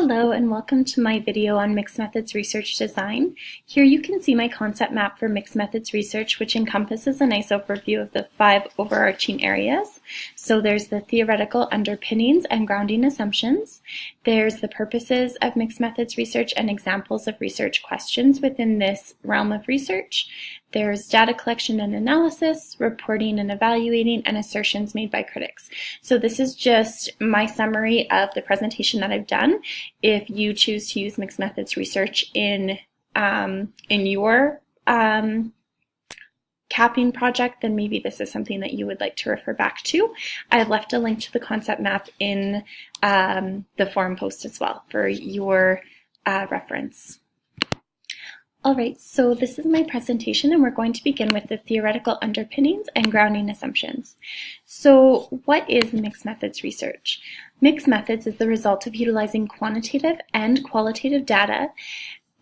Hello and welcome to my video on mixed methods research design. Here you can see my concept map for mixed methods research, which encompasses a nice overview of the 5 overarching areas. So there's the theoretical underpinnings and grounding assumptions. There's the purposes of mixed methods research and examples of research questions within this realm of research. There's data collection and analysis, reporting and evaluating, and assertions made by critics. So this is just my summary of the presentation that I've done. If you choose to use mixed methods research in your capping project, then maybe this is something that you would like to refer back to. I've left a link to the concept map in the forum post as well for your reference. Alright, so this is my presentation and we're going to begin with the theoretical underpinnings and grounding assumptions. So what is mixed methods research? Mixed methods is the result of utilizing quantitative and qualitative data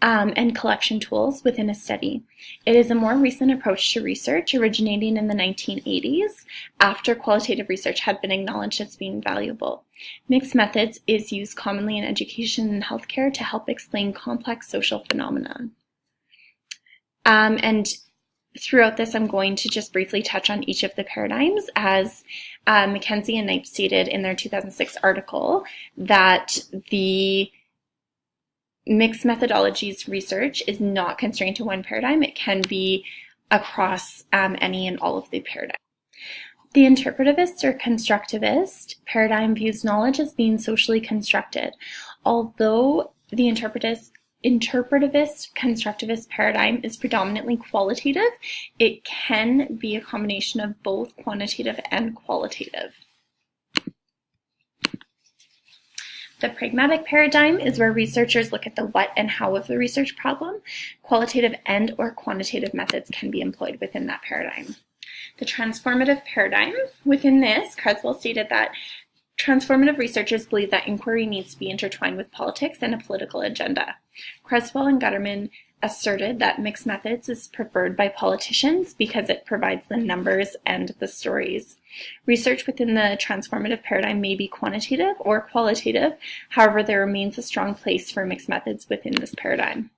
and collection tools within a study. It is a more recent approach to research originating in the 1980s after qualitative research had been acknowledged as being valuable. Mixed methods is used commonly in education and healthcare to help explain complex social phenomena. And throughout this, I'm going to just briefly touch on each of the paradigms, as Mackenzie and Knipe stated in their 2006 article that the mixed methodologies research is not constrained to one paradigm. It can be across any and all of the paradigms. The interpretivist or constructivist paradigm views knowledge as being socially constructed. Although the interpretivist constructivist paradigm is predominantly qualitative, it can be a combination of both quantitative and qualitative. The pragmatic paradigm is where researchers look at the what and how of the research problem. Qualitative and or quantitative methods can be employed within that paradigm. The transformative paradigm, within this, Creswell stated that transformative researchers believe that inquiry needs to be intertwined with politics and a political agenda. Creswell and Gutterman asserted that mixed methods is preferred by politicians because it provides the numbers and the stories. Research within the transformative paradigm may be quantitative or qualitative. However, there remains a strong place for mixed methods within this paradigm.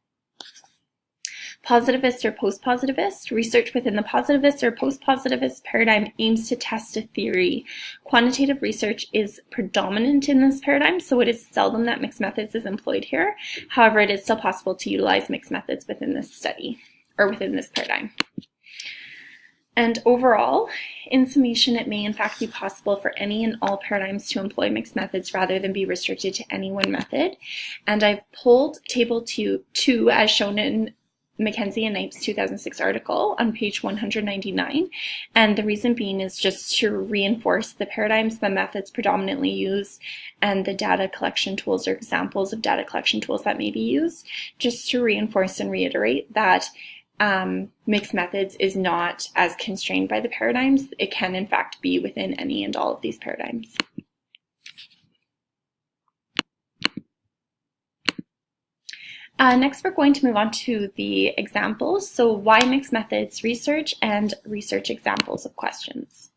Positivist or post-positivist. Research within the positivist or post-positivist paradigm aims to test a theory. Quantitative research is predominant in this paradigm, so it is seldom that mixed methods is employed here. However, it is still possible to utilize mixed methods within this study, or within this paradigm. And overall, in summation, it may in fact be possible for any and all paradigms to employ mixed methods rather than be restricted to any one method. And I've pulled table 2 as shown in Mackenzie and Knipe's 2006 article on page 199, and the reason being is just to reinforce the paradigms, the methods predominantly used, and the data collection tools or examples of data collection tools that may be used, just to reinforce and reiterate that mixed methods is not as constrained by the paradigms. It can in fact be within any and all of these paradigms. Next, we're going to move on to the examples. So why mixed methods research and research examples of questions.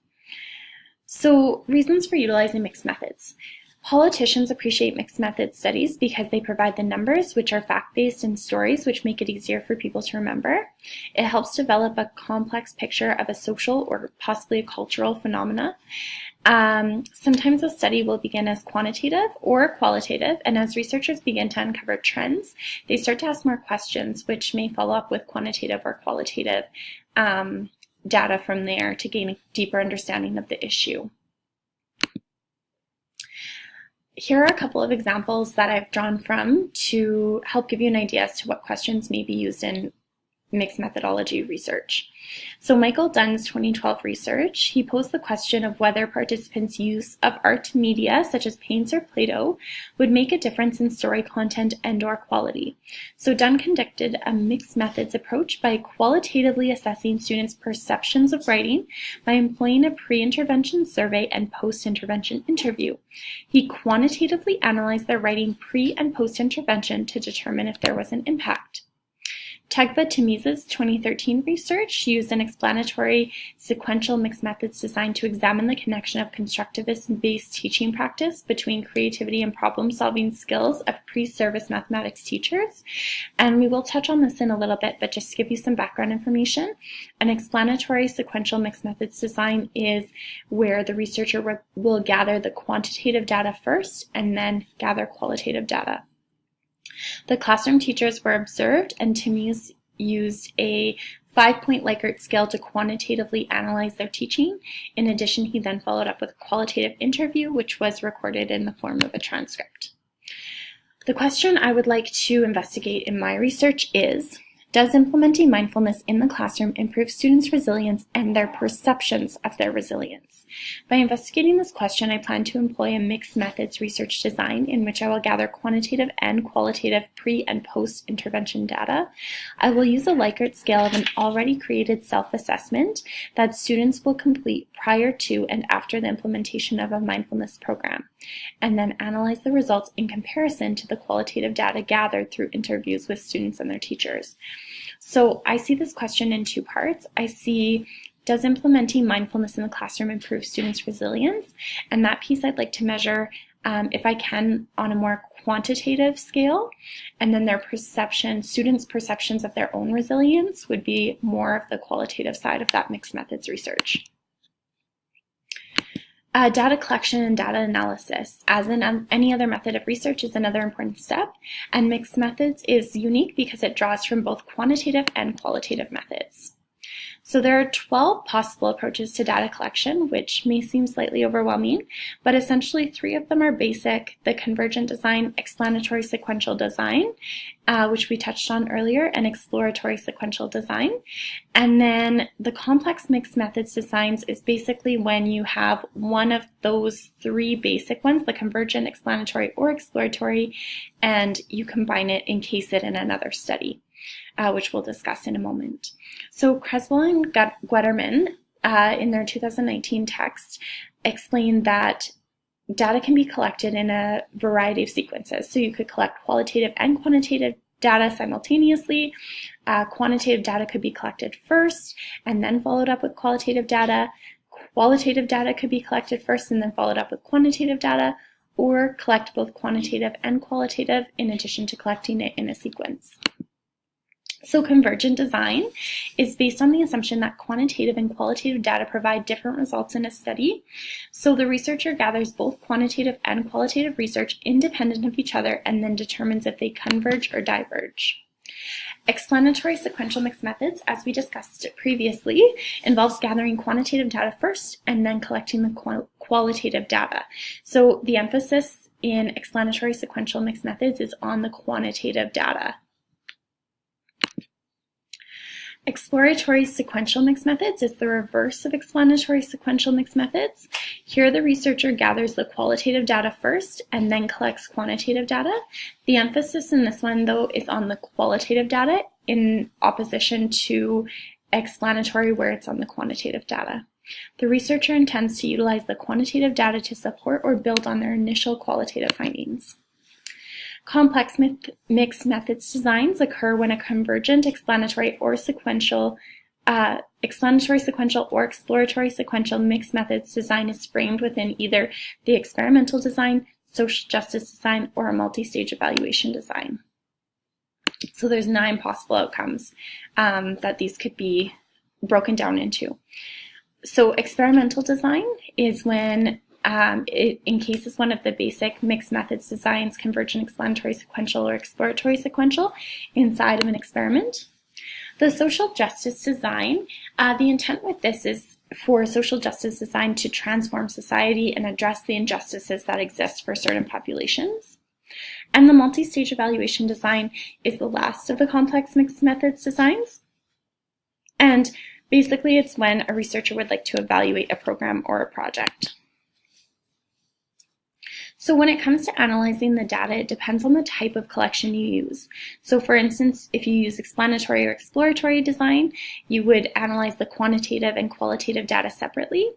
So reasons for utilizing mixed methods. Politicians appreciate mixed method studies because they provide the numbers, which are fact-based, and stories, which make it easier for people to remember. It helps develop a complex picture of a social or possibly a cultural phenomena. Sometimes a study will begin as quantitative or qualitative, and as researchers begin to uncover trends, they start to ask more questions, which may follow up with quantitative or qualitative data from there to gain a deeper understanding of the issue. Here are a couple of examples that I've drawn from to help give you an idea as to what questions may be used in mixed methodology research. So Michael Dunn's 2012 research, he posed the question of whether participants' use of art media such as paints or Play-Doh would make a difference in story content and or quality. So Dunn conducted a mixed methods approach by qualitatively assessing students' perceptions of writing by employing a pre-intervention survey and post-intervention interview. He quantitatively analyzed their writing pre- and post-intervention to determine if there was an impact. Tegba-Tamiz's 2013 research used an explanatory sequential mixed methods design to examine the connection of constructivist-based teaching practice between creativity and problem-solving skills of pre-service mathematics teachers. And we will touch on this in a little bit, but just to give you some background information, an explanatory sequential mixed methods design is where the researcher will gather the quantitative data first and then gather qualitative data. The classroom teachers were observed, and Tamiz used a 5-point Likert scale to quantitatively analyze their teaching. In addition, he then followed up with a qualitative interview, which was recorded in the form of a transcript. The question I would like to investigate in my research is, does implementing mindfulness in the classroom improve students' resilience and their perceptions of their resilience? By investigating this question, I plan to employ a mixed methods research design in which I will gather quantitative and qualitative pre- and post-intervention data. I will use a Likert scale of an already created self-assessment that students will complete prior to and after the implementation of a mindfulness program, and then analyze the results in comparison to the qualitative data gathered through interviews with students and their teachers. So I see this question in two parts. I see, does implementing mindfulness in the classroom improve students' resilience? And that piece I'd like to measure, if I can, on a more quantitative scale. And then their perception, students' perceptions of their own resilience would be more of the qualitative side of that mixed methods research. Data collection and data analysis, as in any other method of research, is another important step, and mixed methods is unique because it draws from both quantitative and qualitative methods. So there are 12 possible approaches to data collection, which may seem slightly overwhelming, but essentially 3 of them are basic: the convergent design, explanatory sequential design, which we touched on earlier, and exploratory sequential design. And then the complex mixed methods designs is basically when you have one of those 3 basic ones, the convergent, explanatory, or exploratory, and you combine it, encase it in another study, which we'll discuss in a moment. So Creswell and Guetterman, in their 2019 text, explained that data can be collected in a variety of sequences. So you could collect qualitative and quantitative data simultaneously. Quantitative data could be collected first and then followed up with qualitative data. Qualitative data could be collected first and then followed up with quantitative data, or collect both quantitative and qualitative in addition to collecting it in a sequence. So convergent design is based on the assumption that quantitative and qualitative data provide different results in a study. So the researcher gathers both quantitative and qualitative research independent of each other and then determines if they converge or diverge. Explanatory sequential mixed methods, as we discussed previously, involves gathering quantitative data first and then collecting the qualitative data. So the emphasis in explanatory sequential mixed methods is on the quantitative data. Exploratory sequential mixed methods is the reverse of explanatory sequential mixed methods. Here the researcher gathers the qualitative data first and then collects quantitative data. The emphasis in this one, though, is on the qualitative data in opposition to explanatory, where it's on the quantitative data. The researcher intends to utilize the quantitative data to support or build on their initial qualitative findings. Complex mixed methods designs occur when a convergent, explanatory, or sequential, or exploratory sequential mixed methods design is framed within either the experimental design, social justice design, or a multi-stage evaluation design. So there's 9 possible outcomes that these could be broken down into. So experimental design is when it encases one of the basic mixed methods designs, convergent, explanatory, sequential, or exploratory sequential, inside of an experiment. The social justice design, the intent with this is for social justice design to transform society and address the injustices that exist for certain populations. And the multi-stage evaluation design is the last of the complex mixed methods designs. And basically it's when a researcher would like to evaluate a program or a project. So when it comes to analyzing the data, it depends on the type of collection you use. So for instance, if you use explanatory or exploratory design, you would analyze the quantitative and qualitative data separately,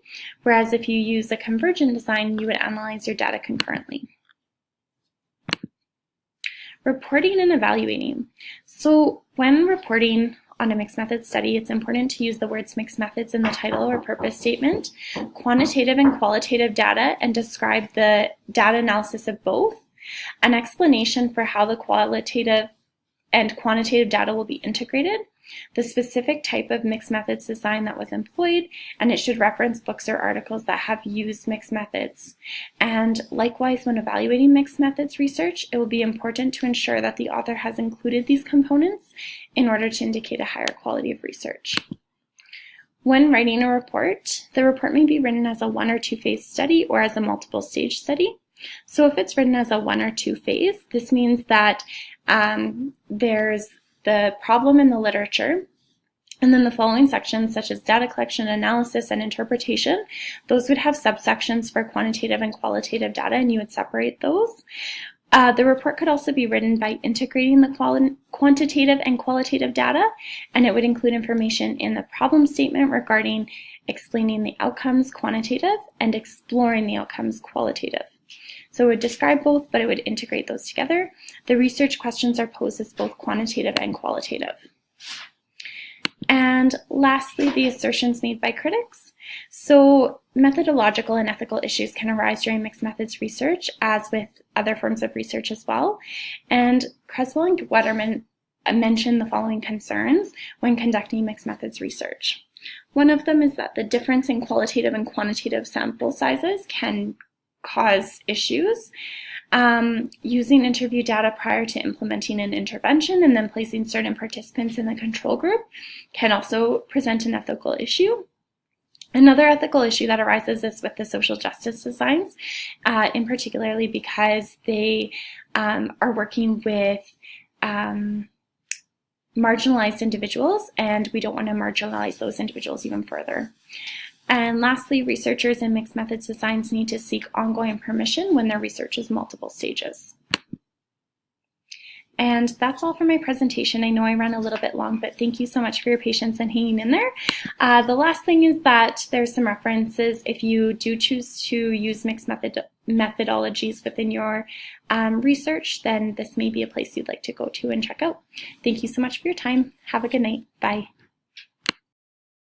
whereas if you use a convergent design, you would analyze your data concurrently. Reporting and evaluating. So when reporting on a mixed methods study, it's important to use the words mixed methods in the title or purpose statement, quantitative and qualitative data, and describe the data analysis of both, an explanation for how the qualitative and quantitative data will be integrated, the specific type of mixed methods design that was employed, and it should reference books or articles that have used mixed methods. And likewise, when evaluating mixed methods research, it will be important to ensure that the author has included these components in order to indicate a higher quality of research. When writing a report, the report may be written as a 1 or 2 phase study or as a multiple stage study. So if it's written as a 1 or 2 phase, this means that there's the problem in the literature, and then the following sections, such as data collection, analysis, and interpretation, those would have subsections for quantitative and qualitative data, and you would separate those. The report could also be written by integrating the quantitative and qualitative data, and it would include information in the problem statement regarding explaining the outcomes quantitative and exploring the outcomes qualitative. So it would describe both, but it would integrate those together. The research questions are posed as both quantitative and qualitative. And lastly, the assertions made by critics. So methodological and ethical issues can arise during mixed methods research, as with other forms of research as well. And Creswell and Wetterman mentioned the following concerns when conducting mixed methods research. One of them is that the difference in qualitative and quantitative sample sizes can cause issues. Using interview data prior to implementing an intervention and then placing certain participants in the control group can also present an ethical issue. Another ethical issue that arises is with the social justice designs, in particularly because they are working with marginalized individuals, and we don't want to marginalize those individuals even further. And lastly, researchers in mixed methods designs need to seek ongoing permission when their research is multiple stages. And that's all for my presentation. I know I ran a little bit long, but thank you so much for your patience and hanging in there. The last thing is that there's some references if you do choose to use mixed methodologies within your research, then this may be a place you'd like to go to and check out. Thank you so much for your time. Have a good night. Bye.